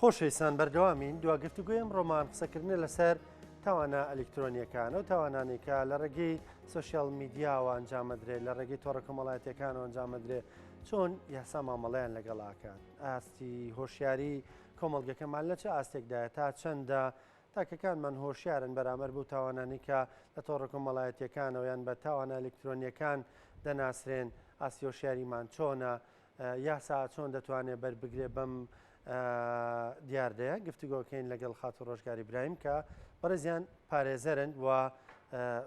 خۆشەویستان بەردەوامین دواگفتوگوی ئەمڕۆمان قسەکردنە لەسەر تاوانە ئەلکترۆنیەکان و تاوانانێکە لە ڕێگەی سوشیال میدیاوە ئەنجامەدرێت لە ڕێگەی تۆڕە کۆمەڵایەتیەکانەوە ئەنجامەدرێت چۆن یاسا مامەڵەیان لەگەڵاکات ئاستی هۆشیاری کۆمەڵگەکەمان لە چه ئاستێکدایە تا چەندە تاکەکانمان هۆشیارن بەرامبەر بوو تاوانانی کە لە تۆڕە کۆمەڵایەتیەکانەوە یان بە تاوانە ئەلکترۆنیەکان دەناسرێن ئاستی هۆشیاریمان چۆنە یاسا چۆن دەتوانێت بەربگرێ بەم دیاردەیە گفتوگۆکەین لەگەڵ خاتو ڕۆژگاری برایم کە بەڕێزیان پارێزەرن و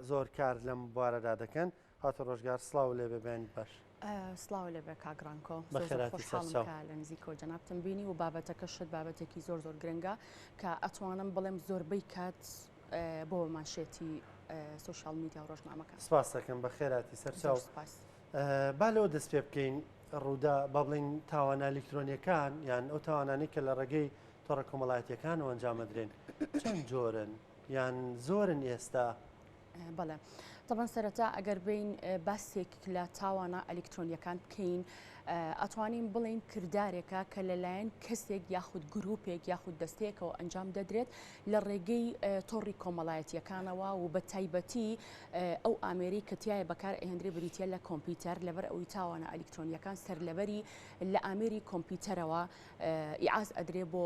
زۆر کار لەم بوارەدا دەکەن. خاتو ڕۆژگار سڵاو لێ ببێنیت باش. سڵاو لێ بێ کاگرانکۆ خۆشحاڵم لە نزیکۆ جەنابتم بینی و بابەتەکە شت بابەتێکی زۆر گرنگە کە ئەتوانم بڵێم زۆربەی کات بۆ ماشێتی سوشیال میدیا و ڕۆژنامەکە. سپاس دەکەم بە خێراتی سەرچاو. با لەوە دەست پێ بکەین ڕوودا با بڵین تاوانە ئەلکترۆنیەکان یان ئەو تاوانانی کە لە ڕێگەی تۆڕە کۆمەڵایەتیەکانەوە ئەنجامەدرێن چەند جۆرن یان زۆرن ئێستا؟ بەڵێ طبعا سەرەتا ئەگەر بین باسێک لە تاوانە ئەلکترۆنیەکان بکەین ئەتوانین بڵین کردارێکە کە لەلایەن کەسێک یاخود گروپێک یاخود دەستەیەکەوە ئەنجام دەدرێت لە ڕێگەی تۆڕی کۆمەڵایەتیەکانەوە و بە تایبەتی ئەو ئامێری کە تایە بەکار ئەهێنرێ بریتە لە کۆمپیوتەر لەبەر ئەوی تاوانە ئەلکترۆنیەکان سەرلەبەری لە ئامێری کۆمپیوتەرەوە ئیعاز ئەدرێ بۆ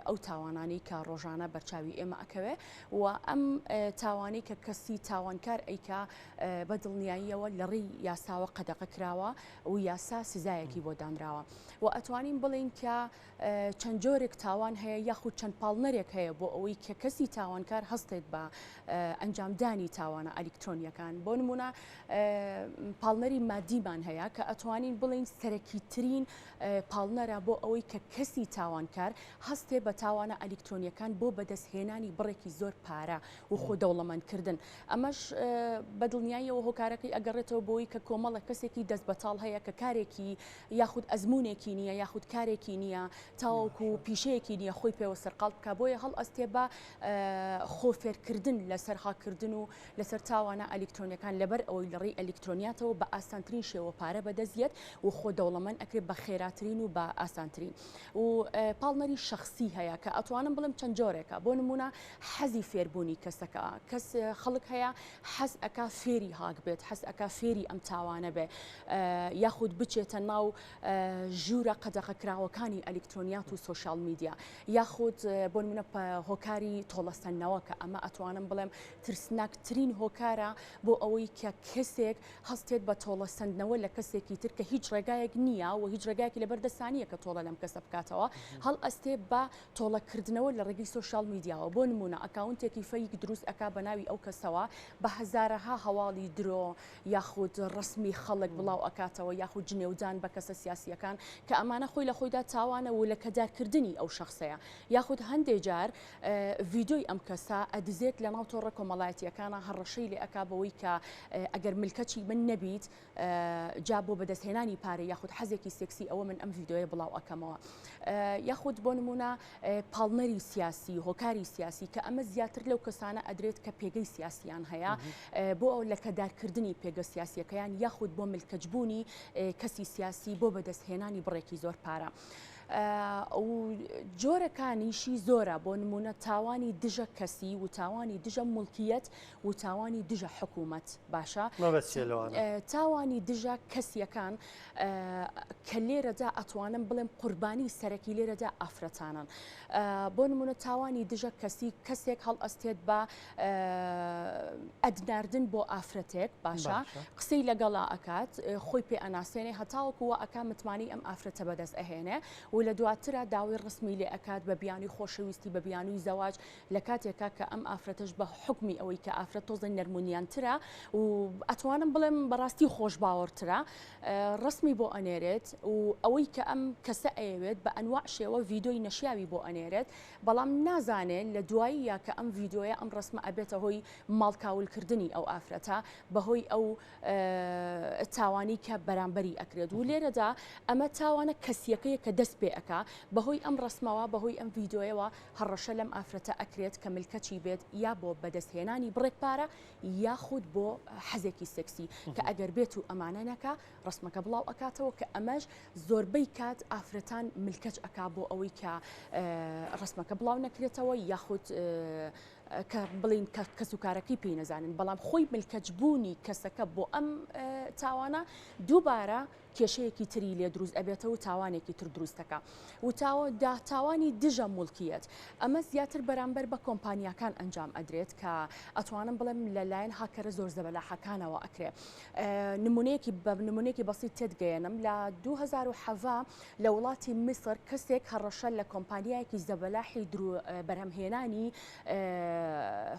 ئەو تاوانانی کە ڕۆژانە بەرچاوی ئێمە ئەکەوێ و ئەم تاوانی کە کەسی تاوانکار ئەیکا بە دڵنیاییەوە لە ڕێی یاساوە قەدەغە کراوە و یاسا سزایەکی بۆ دانراوە و ئەتوانین بڵین کە چەند جۆرێک تاوان هەیە یاخود چەند پاڵنەرێک هەیە بۆ ئەوەی کە کەسی تاوانکار هەستێت بە ئەنجامدانی تاوانە ئەلکترۆنیەکان. بۆ نمونە پاڵنەری مادیمان هەیە کە ئەتوانین بڵین سەرەکیترین پاڵنەرە بۆ ئەوەی کە کەسی تاوانکار هەستێ بە تاوانە ئەلکترۆنیەکان بۆ بەدەستهێنانی بڕێکی زۆر پارە و خۆدەوڵەمەندکردن. ئەمەش بە دڵنیاییەوە هۆکارەکەی ئەگەڕێتەوە بۆی کە کۆمەڵە کەسێکی دەست بەتاڵ هەیە کە کارێکی یاخود ئەزمونێکی نییە یاخود کارێکی نییە تاوەکو پیشەیەکی نییە خۆی پێوە سەرقاڵ بکە بۆیە هەڵ ئەستێ بە خۆفێرکردن لەسەر خاکردن و لەسەر تاوانە ئەلکترۆنیەکان لەبەر ئەوەی لە ڕێی ئەلکترۆنیاتەوە بە ئاسانترین شێوە پارە بەدەستێت و خۆدەوڵەمەند ئەکرێت بە خێراترین و بە ئاسانترین. و پاڵنەری شخصی هەیە کە ئەتوانم بڵم چەند جۆرێکە بۆ نمونە حەزی فێربوونی کەسەکە کەس خەڵک هەیە حەز ئەکا فێری هاک بێت حەز ئەکا فێری ئەم تاوانە بێ یاخود بچێتە ناو ژوورە قەدەغە کراوەکانی ئەلکترۆنیات و سوشیال میدیا یاخود بۆ نمونە هۆکاری تۆڵەسەندنەوە کە ئەمە ئەتوانم بڵێم ترسناکترین هۆکارە بۆ ئەوەی کە کەسێک هەستێت بە تۆڵەسەندنەوە لە کەسێکی تر کە هیچ ڕێگایەک نییە و هیچ ڕێگایەکی لەبەردەستانیە کە تۆڵە لەم کەسە بکاتەوە هەڵ ئەستێ بە تۆڵەکردنەوە لە ڕێگەی سوشیال میدیاوە. بۆ نمونە ئەکاونتێکی فەیک دروست ئەکا بە ناوی ئەو کەسەوە بە هەزارەها هەواڵی درۆ یاخود ڕسمی خەڵک بڵاو ئەکاتەوە یاخود جنێودان بە کەسە سیاسیەکان کە ئەمانە خۆی لە خۆیدا تاوانە و لە کەدارکردنی ئەو شخصەیە یاخود هەندێک جار ڤیدۆی ئەم کەسە ئەدزێت لە ناو تۆڕە کۆمەڵایەتیەکانە هەڕەشەی لێ ئەکا بەوەی کە ئەگەر ملکەچی من نەبیت جا بۆ بەدەستهێنانی پارە یاخود حەزێکی سێکسی ئەوە من ئەم ڤیدۆیە بڵاو ئەکەمەوە. یاخود بۆ نمونە پاڵنەری سیاسی هۆکاری سیاسی کە ئەمە زیاتر لەو کەسانە ئەدرێت کە پێگەی سیاسیان هەیە بۆ ئەو لە کەدارکردنی پێگە سیاسیەکەیان یاخود بۆ ملکەجبوونی کەسی سیاسی بۆ بەدەستهێنانی بڕێکی زۆر پارە. و جۆرەکانیشی زۆرە بۆ نمونە تاوانی دژە کەسی و تاوانی دژە مڵکیەت و تاوانی دژە حکوومەت باشە تاوانی دژە کەسیەکان کە لێرەدا ئەتوانم بڵێم قوربانی سەرەکی لێرەدا ئافرەتانن. بۆ نمونە تاوانی دژە کەسی کەسێک هەڵ ئەستێت بە ئەدناردن بۆ ئافرەتێک باشە قسەی لەگەڵا ئەکات خۆی پێ ئەناسێنێ هەتاوەکووە ئەکا متمانی ئەم ئافرەتە بەدەست ئەهێنێ و لە دواترە داوای ڕسمی لێ ئەکات بە بیانی خۆشەویستی بە بیانووی زەواج لە کاتێکا کە ئەم ئافرەتەش بە حکمی ئەوەی کە ئافرەت تۆزە نەرمونیانترە و ئەتوانم بڵێم بەڕاستی خۆش باوەڕترە ڕسمی بۆ ئەنێرێت و ئەوەی کە ئەم کەسە ئەیەوێت بە ئەنواع شێوە ڤیدۆی نەشیاوی بۆ ئەنێرێت بەڵام نازانێت لە دوایی یا کە ئەم ڤیدۆیە ئەم ڕسمە ئەبێتە هۆی ماڵکاولکردنی ئەو ئافرەتە بەهۆی ئەو تاوانی کە بەرامبەری ئەکرێت و لێرەدا ئەمە تاوانە کەسیەکەیە کە دەست پێئەکا بەهۆی ئەم ڕسمەوە بەهۆی ئەم ڤیددیۆیەوە هەڕەشە لەم ئافرەتە ئەکرێت کە ملکەچی بێت یا بۆ بەدەستهێنانی بڕێکپارە یاخود بۆ حەزێکی سەکسی کە ئەگەر بێت و ئەمانە نەکا ڕسمەکە بڵاو ئەکاتەوە کە ئەمەش زۆربەی کات ئافرەتان ملکەچ ئەکا بۆ ئەوەی کە ڕسمەکە بڵاو نەکرێتەوە یاخود کە بڵین کەس و کارەکەی پێی نەزانن بەڵام خۆی ملکەچبوونی کەسەکە بۆ ئەم تاوانە دووبارە کێشەیەکی تری لێ دروست ئەبێتەوە و تاوانێکی تر دروستەکە و تاوانی دژە مولکیت ئەمە زیاتر بەرامبەر بە کۆمپانیاکان ئەنجام ئەدرێت کە ئەتوانم بڵێم لەلایەن هاکەرە زۆر زەبەلاحەکانەوە ئەکرێ نمونەیەکی بەسیط تێدگەێنم لە 2007 لە وڵاتی میسر کەسێک هەڕەشە لە کۆمپانیایەکی زەبەلاحی بەرهەمهێنانی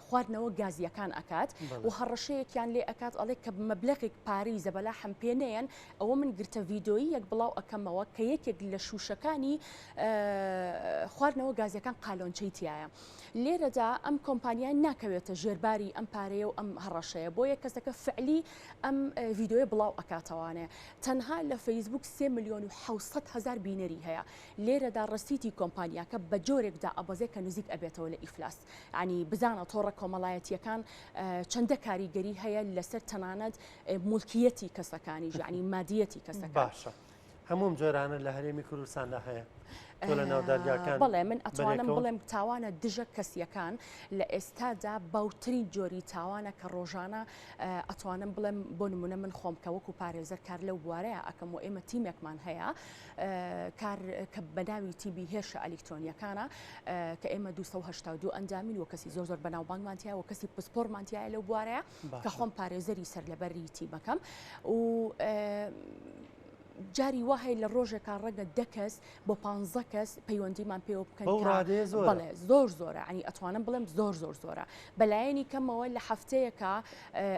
خواردنەوە گازیەکان ئەکات و هەڕەشەیەکیان لێ ئەکات ئەڵێ کە مەبلەغێک پارەی زەبەلاحم پێ نەیەن ئەوە من گرتە ڤیددیۆیی یەک بڵاو ئەەکەمەوە کە یەکێک لە شوشەکانی خواردنەوە گازیەکان قالۆنچەی تایە لێرەدا ئەم کۆمپانیان ناکەوێتە ژێرباری ئەم پارەیە و ئەم هەڕەشەیە بۆ یە کەسەکە فعلی ئەم ڤیددیۆیە بڵاو ئەکاتەوانێ تەنها لە فەیسبوک 3 ملیۆن و 700,000 بینەری هەیە لێرەدا ڕسیتی کۆمپانیاکە بە جۆرێکدا ئەبەزێ کە نزیک ئەبێتەوە لە ئیفلاس ینی بزانە تۆڕە کۆمەڵایەتیەکان چەندە کاریگەری هەیە لەسەر تەنانەت مولکیەتی کەسەکانی ینی مادیەتی کەسەکە باشە هەموم جۆرانە لە هەرێمی کوردستاندا هەیە بەڵێ من ئەتوانم بڵێم تاوانە دژە کەسیەکان لە ئێستادا باوترین جۆری تاوانە کە ڕۆژانە ئەتوانم بڵێم بۆ نمونە من خۆم کە وەکو پارێزەر کار لەو بوارەیە ئەەکەم و ئێمە تیمێکمان هەیە کار کە بەناوی تیبی هێرشە ئەلکترۆنیەکانە کە ئێمە 282 ئەنجامین و کەسی زۆر بەناوبانگمانتیە و کەسی پسپۆرمانتیایە لەو بوارەیە کە خۆم پارێزەری سەر لەبەری تیمەکەم و جاری وهەیە لە ڕۆژێکا ڕەگە 10 کەس بۆ 15 کەس پەیوەندیمان پێوە بکەن بڵێ زۆر ئەنی ئەتوانم بڵێم زۆر زۆرە بەلایەنی کەمەوە لە هەفتەیەکە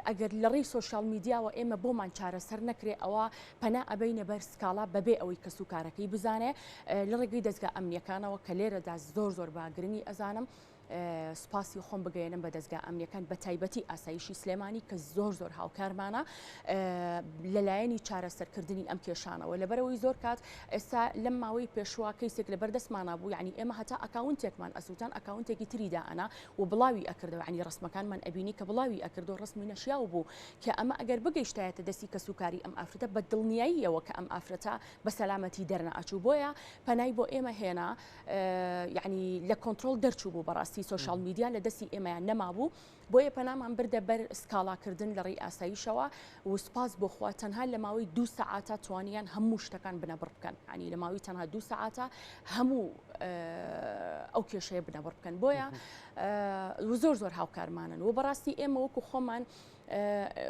ئەگەر لە ڕێی سوۆشال میدیاوە ئێمە بۆمان چارەسەر نەکرێ ئەوە پەنا ئەبەینە بەر سکاڵا بەبێ ئەوەی کەس و کارەکەی بزانێ لە ڕێگەی دەستگا ئەمنیەکانەوە کە لێرەدا زۆر باگرنگی ئەزانم سپاسی خۆم بگەێنم بە دەستگا ئەمنیەکان بە تایبەتی ئاسایشی سلێمانی کە زۆر هاوکارمانە لەلایەنی چارەسەرکردنی ئەم کێشانەوە لەبەرەوەی زۆر کات ئێستا لەم ماوەی پێشوا کەیسێک لە بەردەستمانە بوو ینی ئێمە هەتا ئەکاونتێکمان ئەسووتان ئەکاونتێکی تریدا ئەنا و بڵاوی ئەکردەوە ینی ڕسمەکانمان ئەبینی کە بڵاوی ئەکردو ڕسمی نەشیاو بوو کە ئەمە ئەگەر بگەیشتایەتە دەستی کەسوکاری ئەم ئافرەتە بە دڵنیاییەوە کە ئەم ئافرەتە بە سەلامەتی دەرنەئەچوو بۆیە پەنای بۆ ئێمە هێنا ینی لە کۆنتترۆل دەرچوو بوو بەڕاستی سوۆشال میدیا لە دەستی ئێمەیان نەمابوو بۆیە پەنامان بردە بەر سکاڵاکردن لە ڕێی ئاساییشەوە و سپاس بۆخوا تەنها لە ماوەی 2 سەعاتە توانیان هەموو شتەکان بنەبڕ بکەن ینی لە ماوەی تەنها 2 سەعاتە هەموو ئەو کێشەیە بنەبڕ بکەن بۆیە زۆر هاوکارمانن و بەڕاستی ئێمە وەکو خۆمان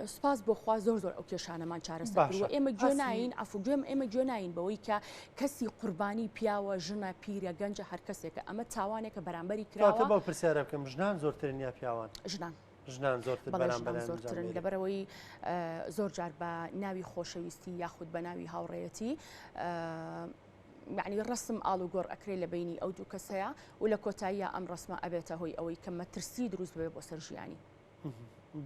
سپاس بۆخوا زۆر ئەو کێشانەمان چارەسەر کردووە ئێمە گوێناین ئەفگوێم ئێمە گوێناین بەوەی کە کەسی قوربانی پیاوە ژنە پیرە گەنجە هەر کەسێکە ئەمە تاوانێکە بەرامبەری کراوە بۆ پرسیارە بکەم ژنان زۆرترین یا پیاوان ژنان زۆرترن لەبەرەوەی زۆر جار بە ناوی خۆشەویستی یاخود بە ناوی هاوڕێەتی یعنی ڕسم ئاڵ و گۆڕ ئەکرێ لە بینی ئەو دوو کەسەیە و لە کۆتاییە ئەم ڕسمە ئەبێتە هۆی ئەوەی کە مەترسی دروست بێ بۆ سەر ژیانی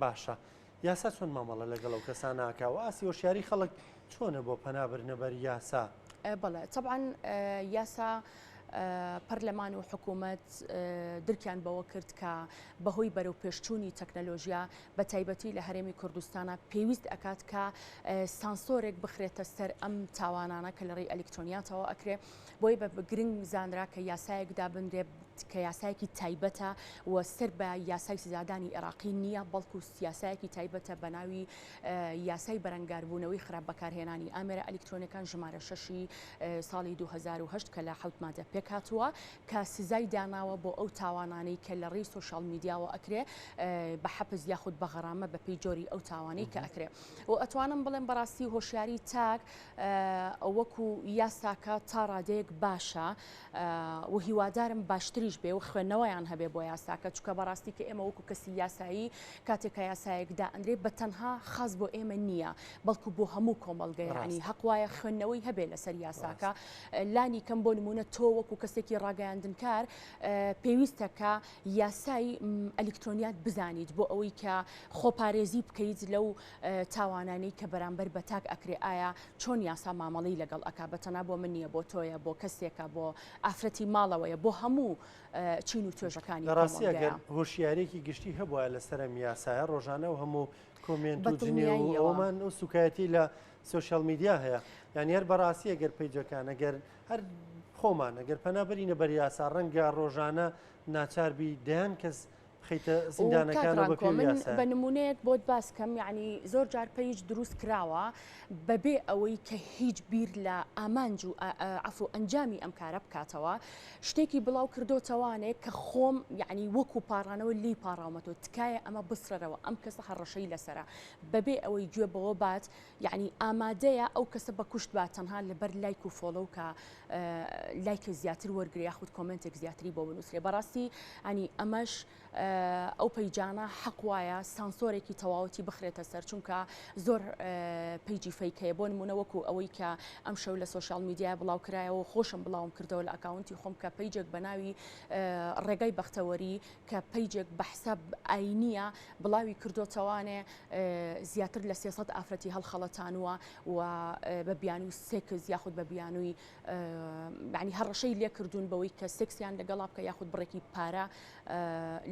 باشە یاسا چۆن مامەڵە لەگەڵ ئەو کەساناکە و ئاسی هۆشیاری خەڵک چۆنە بۆ پەنابرنەبەر یاسا بەڵێ طبعا یاسا پەرلەمان و حکوومەت درکیان بەوە کرد کە بەهۆی بەرەو پێشچوونی تەکنەلۆژیا بە تایبەتی لە هەرێمی کوردستانە پێویست ئەکات کە سانسۆرێک بخرێتە سەر ئەم تاوانانە کە لە ڕێی ئەلکترۆنیاتەوە ئەکرێ بۆی بە گرنگ زانرا کە یاسایەک دابنرێ کە یاسایەکی تایبەتە و سەر بە یاسای سزادانی عێراقی نییە بەڵکو یاسایەکی تایبەتە بە ناوی یاسای بەرەنگاربوونەوەی خراپ بەکارهێنانی ئامێرە ئەلکترۆنیەکان ژمارە 6 ساڵی 2008 کە لە حوت مادە پێکهاتووە کە سزای داناوە بۆ ئەو تاوانانەی کە لە ڕێی سوۆشال میدیاوە ئەکرێ بە حەبس یاخود بە غەرامە بە پێی جۆری ئەو تاوانەی کە ئەکرێ و ئەتوانم بڵێم بەڕاستی هۆشیاری تاک وەکو یاساکە تا ڕادەیەک باشە و هیوادارم باشتری دژ بێ و خوێندنەوەیان هەبێ بۆ یاساکە چکە بەڕاستی کە ئێمە وەکو کەسی یاسایی کاتێکە یاسایەکدا ئەندرێ بە تەنها خاص بۆ ئێمە نییە بەڵکو بۆ هەموو کۆمەڵگەیانی حەقوایە خوێندنەوەی هەبێ لەسەر یاساکە لانی کەم بۆ نمونە تۆ وەکو کەسێکی ڕاگەیاندنکار پێویستە کە یاسای ئەلکترۆنیات بزانیت بۆ ئەوەی کە خۆپارێزی بکەیت لەو تاوانانەی کە بەرامبەر بە تاک ئەکرێ ئایا چۆن یاسا مامەڵی لەگەڵ ئەکا بەتەنها بۆ من نییە بۆ تۆیە بۆ کەسێکە بۆ ئافرەتی ماڵەوەیە بۆ هەموو چین و توێژەکانی ڕاستی ئەگەر هۆشیارێکی گشتی هەبووە لەسەر یاسایە ڕۆژانە و هەموو کۆمنت و جنێ و ئەومان و سوکایەتی لە سوشال میدیا هەیە یعنی هەر بەڕاستی ئەگەر پیجەکان ئەگەر هەر خۆمان ئەگەر پەنابەرینە بەر یاسا ڕەنگە ڕۆژانە ناچاربی دەیان کەس خەیتە زیندانەکانەوە بە پێی یاسا. بە نمونەیەک بۆت باس کەم یعنی زۆر جار پێیج دروست کراوە بەبێ ئەوەی کە هیچ بیر لە ئامانج و عفو ئەنجامی ئەم کارە بکاتەوە شتێکی بڵاو کردوتەوانێک کە خۆم یعنی وەکو پاڕانەوە لی پاڕاومەتەوە تکایە ئەمە بسرەرەوە ئەم کەسە هەڕەشەی لەسرە بەبێ ئەوەی گوێ بەوە بات یعنی ئامادەیە ئەو کەسە بە کوشت بات تەنها لەبەر لایک و فۆڵۆ کە لایکە زیاتر وەرگری یاخود کۆمنتێک زیاتری بۆ بنووسێ بەڕاستی ئەنی ئەمەش ئەو پەیجانە حەق وایە سانسۆرێکی تەواوەتی بخرێتە سەر چونکە زۆر پەیجی فەیکەیە بۆ نمونە وەکو ئەوەی کە ئەم شەو لە سوۆشیال میدیا بڵاو کرایەوە خۆشم بڵاوم کردەوە لە ئەکاونتی خۆم کە پەیجێک بە ناوی ڕێگای بەختەوەری کە پەیجێک بە حساب ئاینیە بڵاوی کردوتەوانێ زیاتر لە 300 ئافرەتی هەڵخەڵەتانوە و بە بیانووی سێکز یاخود بە بیانووی یعنی هەڕەشەی لێ کردوون بەوەی کە سێکسیان لەگەڵا بکە یاخود بڕێکی پارە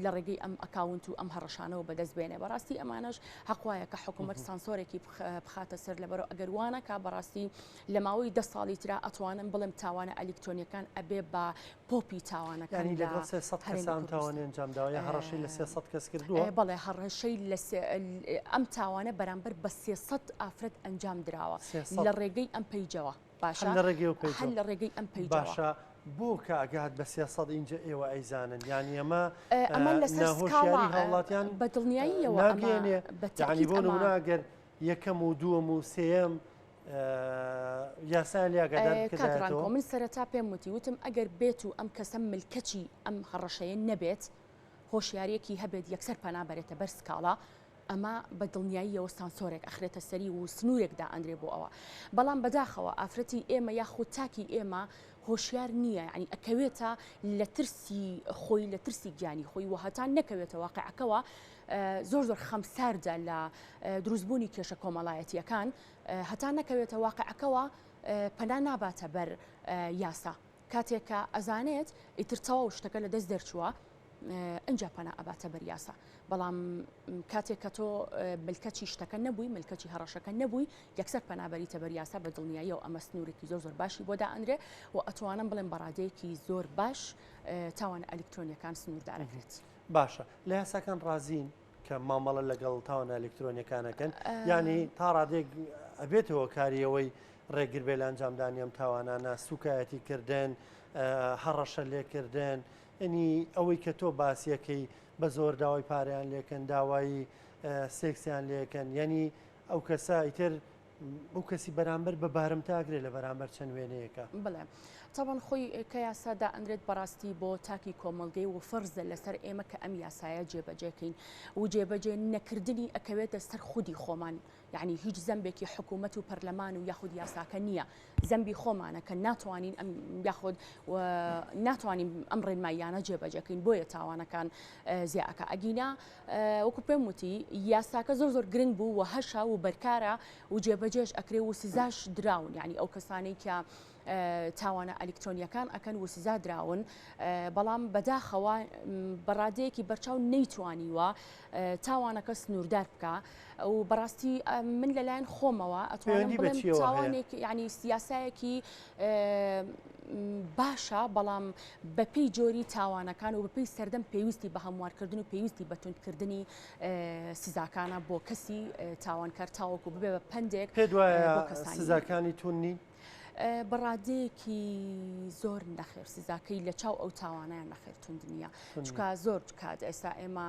لە ڕێگەی ئەم ئەکاونت و ئەم هەڕەشانەوە بەدەست بێنێ بەڕاستی ئەمانش حەقوایە کە حکوومەت سانسۆرێکی بخاتە سەر لەبەرەوە ئەگەر وانە کا بەڕاستی لە ماوەی 10 ساڵی ترا ئەتوانم بڵێم تاوانە ئەلکترۆنیەکان ئەبێ بە پۆپی تاوانەکان لەگەڵ 300 کەسان تاوانێ ئەنجام داوە یا هەڕەشەی لە 300 کەس کردووە بەڵێ هەڕەشەی ئەم تاوانە بەرامبەر بە 300 ئافرەت ئەنجام درراوە لە ڕێگەی ئەم پەیجەوە باشە لە ڕێگەی هەل لە ڕێگەی ئەم پەیجەوە باشە بۆ کە ئەگات بە 300 اینجا ئێوە ئەیزانن یانی ئەمە لەسەر ناهۆشیاری هاوڵاتیان بە دڵنیاییەوە ناگەێنێ یعنی بۆ نموناگەر یەکەم و دووەم و سێەم یاسایان لیاگەدار کاکڕانکۆ من سەرەتا پێم وتم ئەگەر بێت و ئەم کەسە ملکەچی ئەم هەڕەشەیە نەبێت هۆشیارێکی هەبێت یەکسەر پەنابەرێتە بەر سکاڵا ئەمە بە دڵنیاییەوە سانسۆرێک ئەخرێتە سەری و سنوورێکدا ئەندرێ بۆ ئەوە بەڵام بەداخەوە ئافرەتی ئێمە یاخود تاکی ئێمە هۆشیار نییە ینی ئەکەوێتە لە ترسی خۆی لە ترسی گیانی خۆی و هەتان نەکەوێتە واقعەکەەوە زۆر خەمساردا لە دروستبوونی کێشە کۆمەڵایەتیەکان هەتا نەکەوێتە واقعەکەەوە پەنا ناباتە بەر یاسا کاتێکە ئەزانێت ئیتر تەواو شتەکە لە دەست دەرچووە ئەنجا پەنا ئەباتە بەر یاسا بەڵام کاتێک کە تۆ ملکەچی شتەکە نەبووی ملکەچی هەڕەشەکە نەبووی یەکسەر پەنابەریتە بەر یاسا بە دڵنیاییەوە ئەمە سنوورێکی زۆر باشی بۆدا ئەندرێ و ئەتوانم بڵێم بەڕادەیەکی زۆر باش تاوان ئەلکترۆنیەکان سنووردارەکرێت باشە لە یاساکان ڕازین کە مامەڵە لەگەڵ تاوان ئەلکترۆنیەکانەکەن ینی تا ڕادێک ئەبێتەوە کاریەوەی ڕێگر بێ لە ئەنجامدانی ئەم تاوانانە سوکایەتی کردن هەڕەشە لێکردن ئەنی ئەوەی کە تۆ باسیەکەی بە زۆر داوای پاریان لێکن داوایی سێکسیان لێکن یعنی ئەو کەسە ئیتر ئەو کەسی بەرامبەر بە بارم تاگرێت لە بەرامبەر چەند وێنەیەەکە بڵێ تاوان خۆی کە یاسادا ئەندرێت بەڕاستی بۆ تاکی کۆمەلگەی و فەرزە لەسەر ئێمە کە ئەم یاسایە جێبەجێکەین و جێبەجێ نەکردنی ئەکەوێتە سەر خودی خۆمان یعنی هیچ زەمبێکی حکوومەت و پەرلەمان و یاخود یاساکە نییە زەمبی خۆمانە کە ناتوانین ئەم یاخود ناتوانین ئەم ڕێنماییانە جێبەجەکەین بۆیە تاوانەکان زیاکە ئەگینا وەکو پێم وتی یاساکە زۆر گرنگ بوو و هەشا و بەرکارە و جێبەجێش ئەکرێ و سزاش دراون یعنی ئەو کەسانەی کە تاوانە ئەلکترۆنیەکان ئەکەن و سزا دراون بەڵام بەداخەوە بەڕادەیەکی بەرچاو نەیتوانیوە تاوانەکە سنووردار بکە و بەڕاستی من لەلایەن خۆمەوە ئەتوانم بڵێم تاوانێک ینی سیاسایەکی باشە بەڵام بەپی جۆری تاوانەکان و بەپی سەردەم پێویستی بە هەموارکردن و پێویستی بە توندکردنی سزاکانە بۆ کەسی تاوانکار تاوەکو ببێ بە پندێک پێ دوایە سزاکانی تون نین بەڕادەیەکی زۆر نەخێر سزاکەی لە چاو ئەو تاوانیان نەخێرتون دنیا چکە زۆر کات ئێستا ئێمە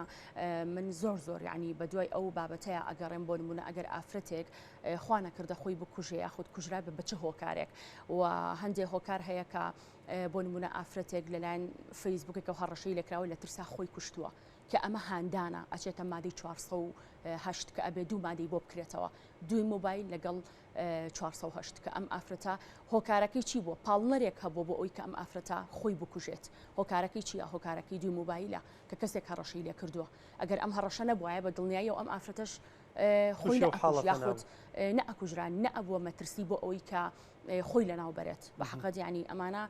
من زۆر یعنی بە دوای ئەو بابەتەیە ئەگەڕێن بۆ نمونە ئەگەر ئافرەتێک خوا نەکردە خۆی بکوژێ یاخود کوژرا بە چه هۆکارێک و هەندێک هۆکار هەیە کە بۆ نمونە ئافرەتێک لەلایەن فەیسبوکێکە هەڕەشەی لەکراوە لە ترسا خۆی کوشتووە کە ئەمە هاندانە ئەچێتە مادەی 408 کە ئەبێ 2 مادەی بۆ بکرێتەوە 2 مۆبایل لەگەڵ 408 کە ئەم ئافرەتە هۆکارەکەی چی بووە پاڵنەرێک هەبوو بۆ ئەوی کە ئەم ئافرەتە خۆی بکوژێت هۆکارەکەی چیە هۆکارەکەی 2 مۆبایلە کە کەسێک هەڕەشەی لێ کردووە ئەگەر ئەم هەڕەشە نەبووایە بە دڵنیایی و ئەم ئافرەتەش خۆی یاخود نەئەکوژران نەئەبووە مەترسی بۆ ئەوەی کە خۆی لەناو بەرێت بە حەقەت یعنی ئەمانە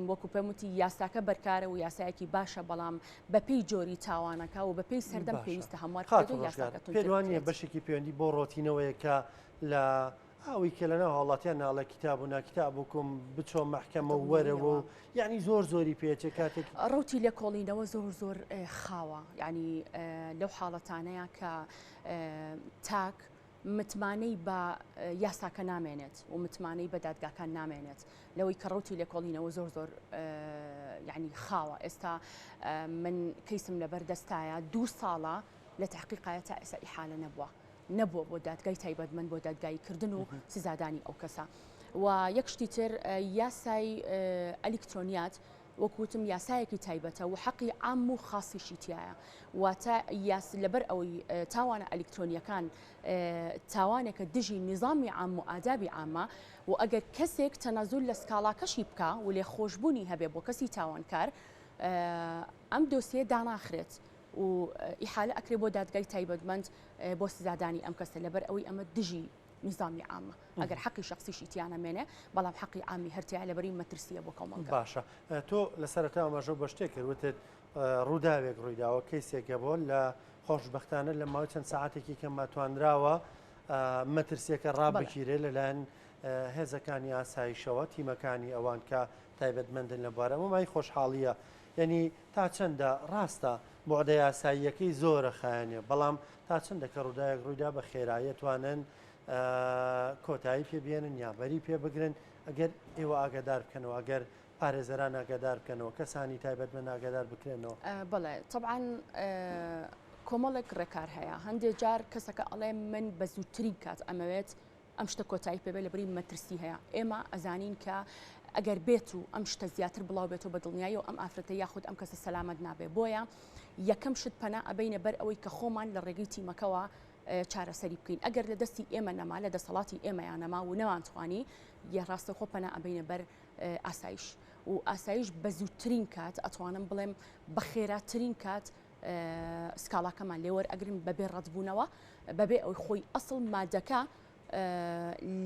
وەکو پێم وتی یاساکە بەرکارە و یاسایەکی باشە بەڵام بەپێی جۆری تاوانەکە و بەپێی سەردەم پێویستە هەموار پێوانە بەشێکی پەیوەندی بۆ ڕۆتینەوەیە کە لە ئەوی کە لەناو هاوڵاتیان ناڵە کتاب و ناکتاب بکوم بچۆ محکەمە وەرەوە و یعنی زۆری پێچێ کاتێک ڕوتی لە کۆڵینەوە زۆر خاوە ینی لەو حاڵەتانەیە کە تاک متمانەی بە یاساکە نامێنێت و متمانەی بە دادگاکان نامێنێت لەوەی کە ڕوتی لە کۆڵینەوە زۆر یعنی خاوە ئێستا من کەیسم لەبەر دەستایە 2 ساڵە لە تحقیقایە تا ئێستا ئیحالە نەبووە بۆ دادگای تایبەتمەند بۆ دادگای کردن و سزادانی ئەو کەسە و یەک شتی تر یاسای ئەلکترۆنیات وەکوتم یاسایەکی تایبەتە و حەقی عام و خاصیشی تایە واتە لەبەر ئەوەی تاوانە ئەلکترۆنیەکان تاوانێکە دژی نظامی عام و ئادابی عامە و ئەگەر کەسێک تەنەزول لە سکاڵاکەشی بکە و لێ خۆشببوونی هەبێ بۆ کەسی تاوانکار ئەم دۆسیە داناخرێت و ئیحالە ئەکرێ بۆ دادگای تایبەتمەند بۆ سزادانی ئەم کەسە لەبەر ئەوەی ئەمە دژی نظامی عامە ئەگەر حەقی شخصیشی تیانەمێنێ بەڵام حەقی عامی هەرتیا لەبەری مەترسیە بۆ کۆمەڵگە باشە تۆ لە سەرەتا ئەمەژە بە شتێک کردوتت ڕووداوێک ڕوویداوە کەیسێکە بۆ لە خۆشبەختانە لە ماوەی چەند سەعاتێکی کەم توانراوە مەترسیەکە ڕابگیرێ لەلایەن هێزەکانی ئاسایشەوە تیمەکانی ئەوان کە تایبەتمەندن لە بوارە مای خۆشحاڵیە یعنی تا چەندە ڕاستە بۆعدەی یاساییەکەی زۆرە خایانێ بەڵام تا چەندە کە ڕووداوێک ڕوویدا بە خێرایی توانن کۆتایی پێبێنن یابەری پێ بگرن ئەگەر ئێوە ئاگادار بکەنەوە ئەگەر پارێزەران ئاگادار بکەنەوە کەسانی تایبەتمەند ئاگادار بکرێنەوە بەڵێ طبعاً کۆمەڵێک ڕێکار هەیە هەندێک جار کەسەکە ئەڵێ من بە زووترین کات ئەمەوێت ئەم شتە کۆتایی پێبێت لەبەری مەترسی هەیە ئێمە ئەزانین کە ئەگەر بێت و ئەم شتە زیاتر بڵاو بێتەوە بە دڵنیایی و ئەم ئافرەتە یاخود ئەم کەسە سەلامەت نابێ بۆیە یەکەم شت پەنا ئەبینە بەر ئەوەی کە خۆمان لە ڕێگەی تیمەکەەوە چارەسەری بکەین ئەگەر لە دەستی ئێمە نەما لە دەسەڵاتی ئێمەیان نەما و نەوانتوانی یاڕاستە خۆ پەنا ئەبینە بەر ئاسایش و ئاسایش بە زووترین کات ئەتوانم بڵێم بە خێراترین کات سکاڵاکەمان لێوەر ئەگرن بەبێ ڕەتبوونەوە بەبێ ئەوی خۆی ئەسڵ مادەکە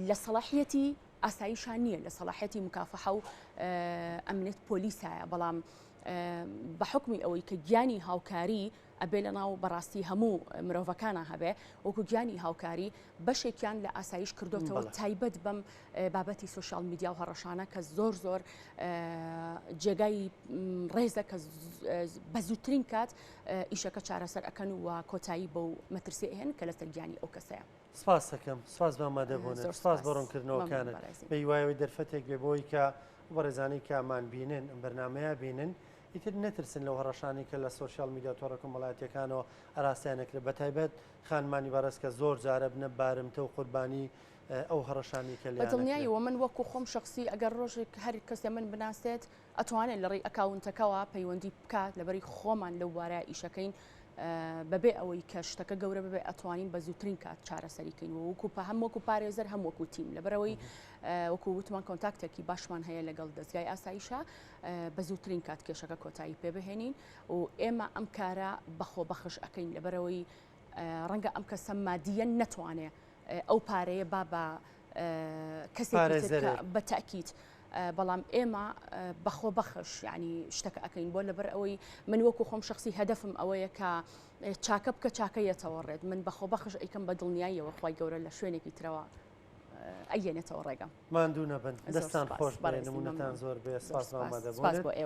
لە سەلاحیەتی ئاسایشان نییە لە سەلاحەتی مکافحە و ئەمنێت پۆلیسایە بەڵام بە حکمی ئەوەی کە گیانی هاوکاری ئەبێ لە ناو بەڕاستی هەموو مرۆڤەکانە هەبێ وەکو گیانی هاوکاری بەشێکیان لە ئاسایش کردوتەوە تایبەت بەم بابەتی سوشال میدیا و هەڕەشانە کە زۆر جێگای ڕێزە کە بە زووترین کات ئیشەکە چارەسەر ئەکەن و کۆتایی بە و مەترسی هێن کە لەسەر گیانی ئەو کەسەیە سپاس دەکەم سپاس بە ئامادەبوونت سپاس بە ڕوونکردنەوەکانت بە هیوایەوەی دەرفەتێک بێ بۆی کە بەڕێزانەی کامان بینن بەرنامەیە بینن ئیتر نەترسن لەو هەڕەشانی کە لە سوشال میدیا تۆڕە کۆمەڵایەتیەکانەوە ئەراستیانەکرێت بە تایبەت خانمانی بەڕێز کە زۆر جارە بنە بارمتە و قوربانی ئەو هەڕەشانی کە لێیان بەدڵنیاییەوە من وەکو خۆم شخصی ئەگەر ڕۆژێک هەر کەسێ من بناسێت ئەتوانێت لە ڕێی ئەکاونتەکەەوە پەیوەندی بکات لەبەری خۆمان لەو وارە ئیشەکەین بەبێ ئەوەی کە شتەکە گەورە ببێ ئەتوانین بە زووترین کات چارەسەریکەین و وەکو هەم وەکو پارێزەر هەم وەکو تیم لەبەرەوەی وەکو وتمان کۆنتاکتێکی باشمان هەیە لەگەڵ دەستگای ئاسایشە بە زووترین کات کێشەکە کۆتایی پێبهێنین و ئێمە ئەم کارە بەخۆ بەخش ئەەکەین لەبەرەوەی ڕەنگە ئەم کەسە مادیە نەتوانێ ئەو پارەیە با بە کەسێک بە تاکیید بەڵام ئێمە بەخۆ بەخش ینی شتەکە ئەەکەین بۆ لەبەر ئەوەی من وەکو خۆم شخصی هەدفم ئەوەیە کە چاکە بکە چاکەیەتەوە ڕێت من بەخۆ بەخش ئەیکەم بە دڵنیاییەوە خی گەورە لە شوێنێکی ترەوە ئەگەێنێتەوە ڕێگەم ماندوو نەبن دەستان خۆش بەێ نمونەتان زۆر بێ سپاس بۆ ئێوە